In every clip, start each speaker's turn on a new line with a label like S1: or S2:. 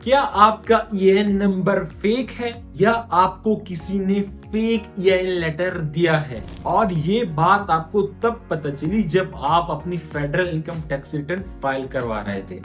S1: क्या आपका EIN number fake है या आपको किसी ने फेक EIN लेटर दिया है? और ये बात आपको तब पता चली जब आप अपनी federal income tax return file करवा रहे थे।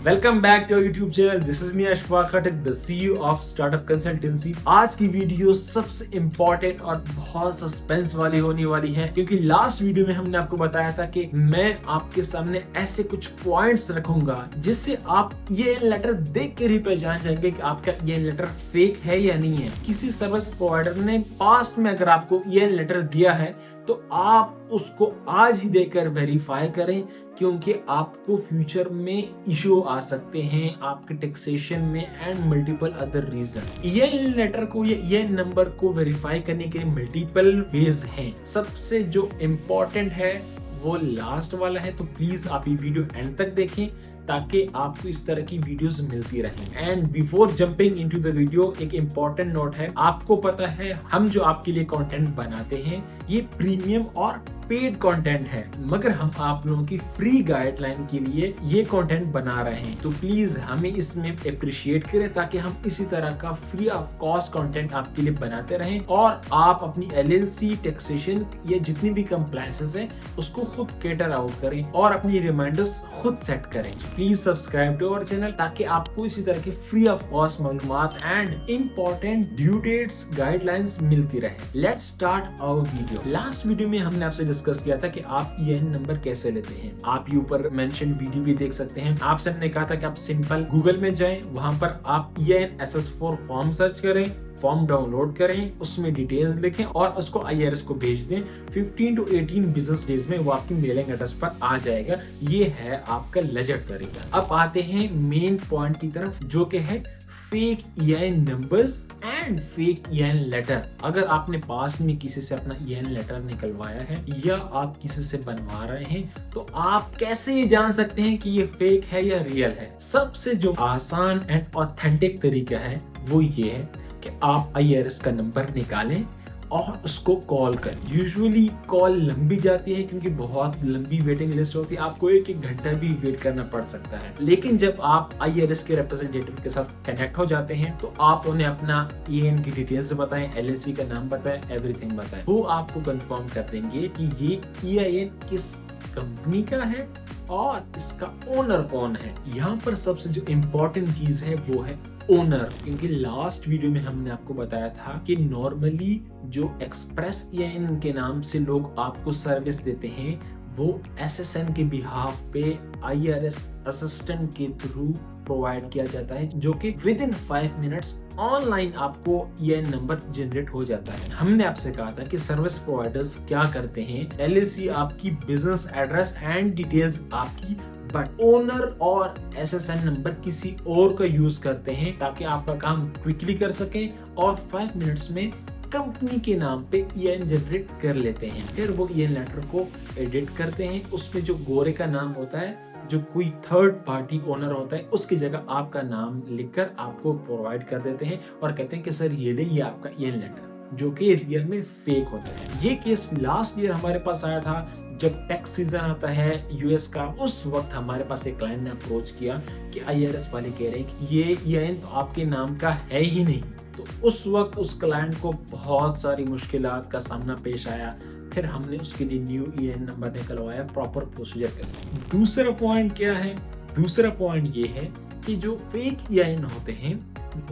S1: Welcome back to YouTube channel. This is me Ashfaq Khattak, the CEO of startup consultancy. आज की वीडियो सबसे इंपॉर्टेंट और बहुत सस्पेंस वाली होने वाली है, क्योंकि लास्ट वीडियो में हमने आपको बताया था कि मैं आपके सामने ऐसे कुछ पॉइंट्स रखूंगा जिससे आप ये लेटर देख कर ही पहचान जाएंगे कि आपका ये लेटर फेक है या नहीं है। किसी सर्विस प्रोवाइडर ने पास्ट में अगर आपको ये लेटर दिया है तो आप उसको आज ही देकर वेरीफाई करें, क्योंकि आपको फ्यूचर में इशू आ सकते हैं आपके टैक्सेशन में एंड मल्टीपल अदर रीजन। ये लेटर को ये नंबर को वेरीफाई करने के मल्टीपल वेज हैं। सबसे जो इम्पोर्टेंट है वो लास्ट वाला है, तो प्लीज आप ये वीडियो एंड तक देखें ताकि आपको इस तरह की वीडियोस मिलती रहें। And before jumping into the video, एक इम्पोर्टेंट नोट है। आपको पता है हम जो आपके लिए कंटेंट बनाते हैं ये प्रीमियम और पेड कंटेंट है, मगर हम आप लोगों की फ्री गाइडलाइन के लिए ये कंटेंट बना रहे हैं, तो प्लीज हमें इसमें अप्रिशिएट करें ताकि हम इसी तरह का फ्री ऑफ कॉस्ट कंटेंट आपके लिए बनाते रहें और आप अपनी LLC टैक्सेशन या जितनी भी कंप्लायंसेस है उसको खुद कैटर आउट करें और अपनी रिमाइंडर्स खुद सेट करें। Please subscribe to our channel ताकि आपको इसी तरह की फ्री ऑफ कॉस्ट मालूमात and important due dates guidelines मिलती रहे। Let's start our video. Last video में हमने आपसे डिस्कस किया था कि आप EIN नंबर कैसे लेते हैं। आप ये ऊपर मेंशन वीडियो भी देख सकते हैं। आपसे हमने कहा था कि आप सिंपल गूगल में जाएं, वहां पर आप EIN SS4 फॉर्म सर्च करें, फॉर्म डाउनलोड करें, उसमें डिटेल्स लिखें और उसको IRS को भेज दें। 15 to 18 बिजनेस डेज में वो आपकी मेलिंग एड्रेस पर आ जाएगा। ये है आपका लेजर तरीका। अब आते हैं मेन पॉइंट की तरफ, जो कि है fake EIN numbers and fake EIN letter. अगर आपने पास्ट में किसी से अपना EIN लेटर निकलवाया है या आप किसी से बनवा रहे हैं, तो आप कैसे ये जान सकते हैं कि ये फेक है या रियल है? सबसे जो आसान एंड ऑथेंटिक तरीका है वो ये है कि आप IRS का नंबर निकालें और उसको कॉल करें। यूजुअली कॉल लंबी जाती है क्योंकि बहुत लंबी वेटिंग लिस्ट होती है, आपको एक घंटा भी वेट करना पड़ सकता है। लेकिन जब आप IRS के रिप्रेजेंटेटिव के साथ कनेक्ट हो जाते हैं तो आप उन्हें अपना EIN की डिटेल्स बताएं, LLC का नाम बताएं, एवरीथिंग बताएं। वो आपको कंफर्म कर देंगे कि ये EIN किस कंपनी का है और इसका ओनर कौन है। यहाँ पर सबसे जो इम्पोर्टेंट चीज है वो है ओनर, क्योंकि लास्ट वीडियो में हमने आपको बताया था कि नॉर्मली जो एक्सप्रेस EIN के नाम से लोग आपको सर्विस देते हैं वो SSN के बिहाफ पे IRS असिस्टेंट के थ्रू प्रोवाइड किया जाता है, जो कि विद इन 5 मिनट्स ऑनलाइन आपको EIN नंबर जनरेट हो जाता है। हमने आपसे कहा था कि सर्विस प्रोवाइडर्स क्या करते हैं, LLC आपकी बिजनेस एड्रेस एंड डिटेल्स आपकी, बट ओनर और SSN नंबर किसी और का यूज करते हैं ताकि आपका काम क्विकली कर सकें और 5 मिनट्स में कंपनी के नाम पे EIN जनरेट कर लेते हैं। फिर वो EIN लेटर को एडिट करते हैं, उसमें जो गोरे का नाम होता है, जो कोई थर्ड पार्टी ओनर होता है, उसकी जगह आपका नाम लिखकर आपको प्रोवाइड कर देते हैं और कहते हैं कि सर ये ले, ये आपका EIN लेटर, जो कि रियल में फेक होता है। ये केस लास्ट ईयर हमारे पास आया था जब टैक्स सीजन आता है US का। उस वक्त हमारे पास एक क्लाइंट ने अप्रोच किया कि IRS वाले कह रहे हैं कि ये EIN तो आपके नाम का है ही नहीं। तो उस वक्त उस क्लाइंट को बहुत सारी मुश्किलात का सामना पेश आया। फिर हमने उसके लिए न्यू EIN नंबर निकलवाया प्रॉपर प्रोसीजर के साथ। दूसरा पॉइंट क्या है? दूसरा पॉइंट ये है कि जो फेक EIN होते हैं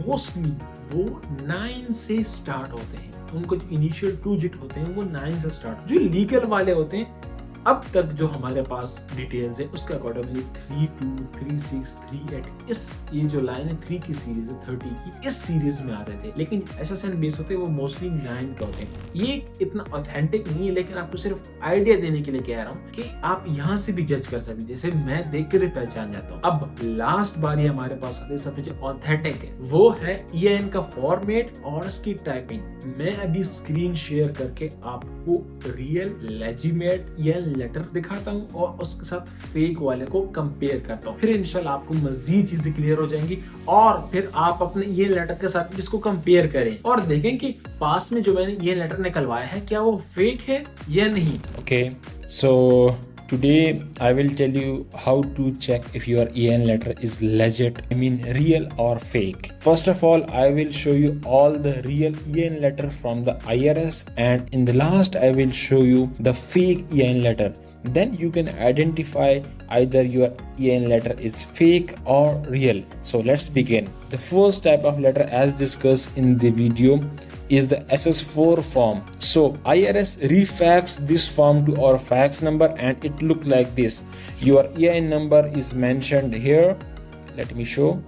S1: मोस्टली वो 9 से स्टार्ट होते हैं। उनको जो इनिशियल 2 डिजिट होते हैं वो 9 से स्टार्ट। जो लीगल वाले होते हैं, अब तक जो हमारे पास डिटेल्स है उसके अकॉर्डिंगली 32, 36, 38, इस ये जो लाइन है 3 की सीरीज है, 30 की, इस सीरीज में आते थे। लेकिन SSN बेस होते हैं वो मोस्टली 9 के होते हैं। ये इतना ऑथेंटिक नहीं है, लेकिन आपको सिर्फ आइडिया देने के लिए कह रहा हूँ कि आप यहाँ से भी जज कर सकते हैं। जैसे मैं देख कर पहचान जाता हूँ। अब लास्ट बार हमारे पास आते सबसे जो ऑथेंटिक है वो है EIN का फॉर्मेट और इसकी टाइपिंग। मैं अभी स्क्रीन शेयर करके आपको रियल लेजिमेट EIN लेटर दिखाता हूँ और उसके साथ फेक वाले को कंपेयर करता हूँ। फिर इंशाल्लाह आपको मजीद चीजें क्लियर हो जाएंगी और फिर आप अपने ये लेटर के साथ इसको कंपेयर करें और देखें कि पास में जो मैंने ये लेटर निकलवाया है क्या वो फेक है या नहीं।
S2: Okay, so
S1: Today I will tell you how to check if your EIN letter is legit, real or fake. First of all, I will show you all the real EIN letter from the IRS, and in the last I will show you the fake EIN letter. Then you can identify either your EIN letter is fake or real. So let's begin. The first type of letter, as discussed in the video, is the SS4 form. So IRS refax this form to our fax number and it look like this. Your EIN number is mentioned here. Let me show.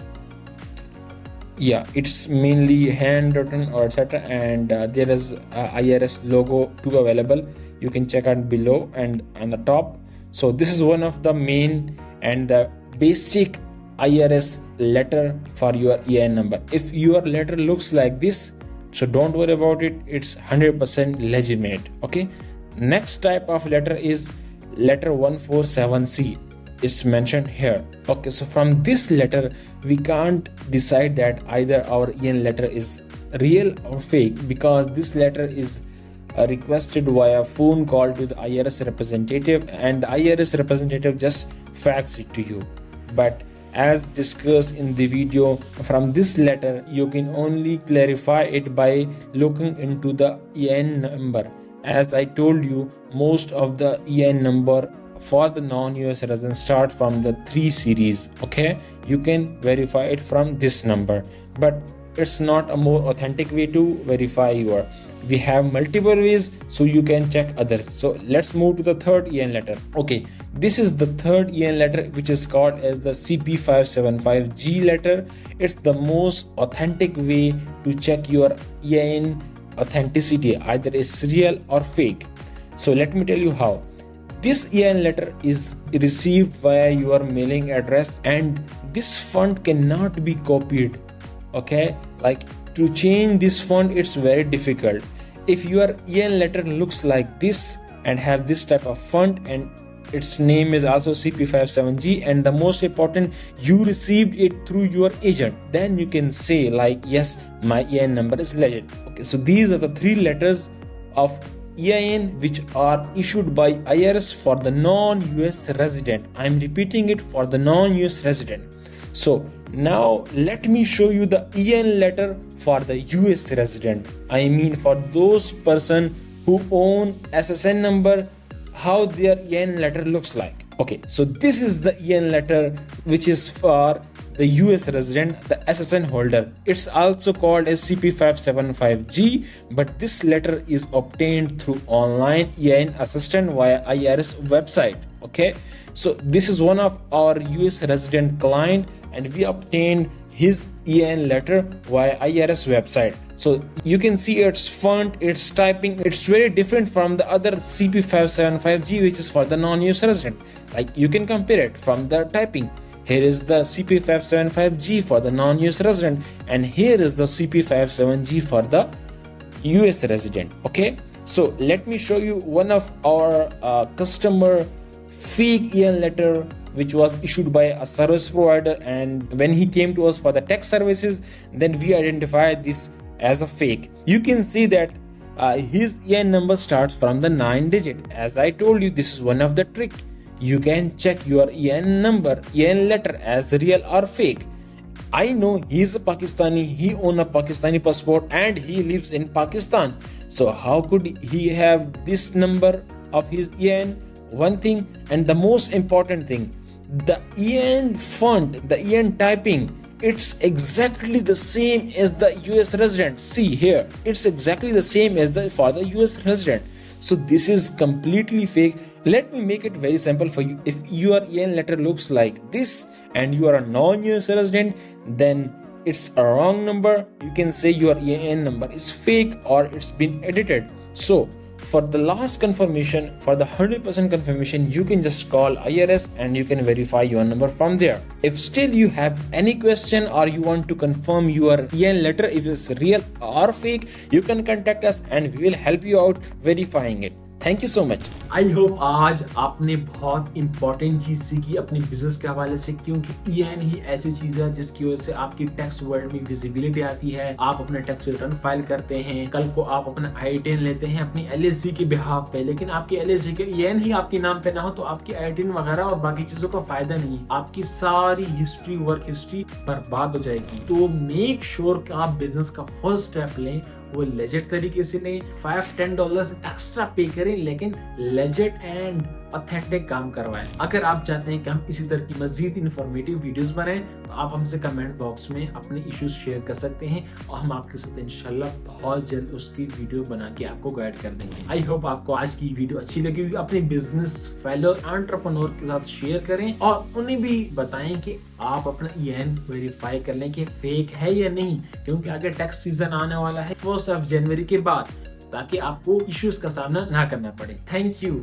S1: Yeah, it's mainly handwritten or etc, and there is IRS logo too available. You can check out below and on the top. So this is one of the main and the basic IRS letter for your EIN number. If your letter looks like this, so don't worry about it, it's 100% legitimate. Okay, next type of letter is letter 147C. It's mentioned here. Okay, so from this letter we can't decide that either our EIN letter is real or fake, because this letter is requested via phone call to the IRS representative, and the IRS representative just fax it to you. But as discussed in the video, from this letter you can only clarify it by looking into the EIN number. As I told you, most of the EIN number for the non-US residents start from the 3 series. Okay, you can verify it from this number, but it's not a more authentic way to verify your. We have multiple ways, so you can check others. So let's move to the third EIN letter. Okay, this is the third EIN letter, which is called as the CP575G letter. It's the most authentic way to check your EIN authenticity, either it's real or fake. So let me tell you how. This EIN letter is received via your mailing address, and this font cannot be copied. Okay, like to change this font, it's very difficult. If your EIN letter looks like this and have this type of font, and its name is also CP57G, and the most important, you received it through your agent, then you can say like, yes, my EIN number is legit. Okay, so these are the 3 letters of EIN which are issued by IRS for the non-US resident. I'm repeating it, for the non-US resident. So now let me show you the EIN letter for the US resident. For those person who own SSN number, how their EIN letter looks like. Okay, so this is the EIN letter which is for the US resident, the SSN holder. It's also called as CP575G, but this letter is obtained through online EIN assistant via IRS website. Okay, so this is one of our US resident client, and we obtained his EIN letter via IRS website. So you can see its font, its typing, it's very different from the other CP575G, which is for the non-US resident. Like you can compare it from the typing. Here is the CP575G for the non-US resident, and here is the CP57G for the US resident. Okay, so let me show you one of our customer fake EIN letter which was issued by a service provider, and when he came to us for the tax services, then we identified this as a fake. You can see that his EIN number starts from the 9 digit. As I told you, this is one of the trick. You can check your EIN number, EIN letter as real or fake. I know he is a Pakistani, he owns a Pakistani passport and he lives in Pakistan. So how could he have this number of his EIN? One thing, and the most important thing, the EIN font, the EIN typing, it's exactly the same as the US resident. See here, it's exactly the same as for the US resident. So this is completely fake. Let me make it very simple for you. If your EIN letter looks like this and you are a non-US resident, then it's a wrong number. You can say your EIN number is fake or it's been edited. So for the last confirmation, for the 100% confirmation, you can just call IRS and you can verify your number from there. If still you have any question or you want to confirm your EIN letter if it's real or fake, you can contact us and we will help you out verifying it. Thank you so much. I hope आज आपने बहुत important चीज सीखी अपने business के हवाले से, क्योंकि ईएन ही ऐसी चीज है जिसकी वजह से आपकी टैक्स वर्ल्ड में विजिबिलिटी आती है। आप अपना टैक्स रिटर्न फाइल करते हैं, कल को आप अपना I-10 लेते हैं अपनी LLC के बिहाफ पे, लेकिन आपकी LLC के ईएन ही आपके नाम पे ना हो तो आपकी I-10 वगैरह और बाकी चीजों का फायदा नहीं है, आपकी सारी हिस्ट्री, वर्क हिस्ट्री बर्बाद हो जाएगी। तो मेक श्योर कि आप बिजनेस का फर्स्ट स्टेप लें, वो लेजिट तरीके से नहीं, $5-10 एक्स्ट्रा पे करें, लेकिन लेजिट एंड ऑथेंटिक काम करवाएं। अगर आप चाहते हैं कि हम इसी तरह की मजीद इंफॉर्मेटिव वीडियोस बनाएं तो आप हमसे कमेंट बॉक्स में अपने इश्यूज शेयर कर सकते हैं और हम आपके साथ इंशाल्लाह बहुत जल्द उसकी वीडियो बना के आपको गाइड कर देंगे। आई होप आपको आज की वीडियो अच्छी लगी होगी। अपने बिजनेस फेलो एंटरप्रेन्योर के साथ शेयर करें और उन्हें भी बताएं कि आप अपना ईएन वेरीफाई कर लें कि फेक है या नहीं, क्योंकि आगे टैक्स सीजन आने वाला है 1 जनवरी के बाद, ताकि आपको इश्यूज का सामना ना करना पड़े। Thank you.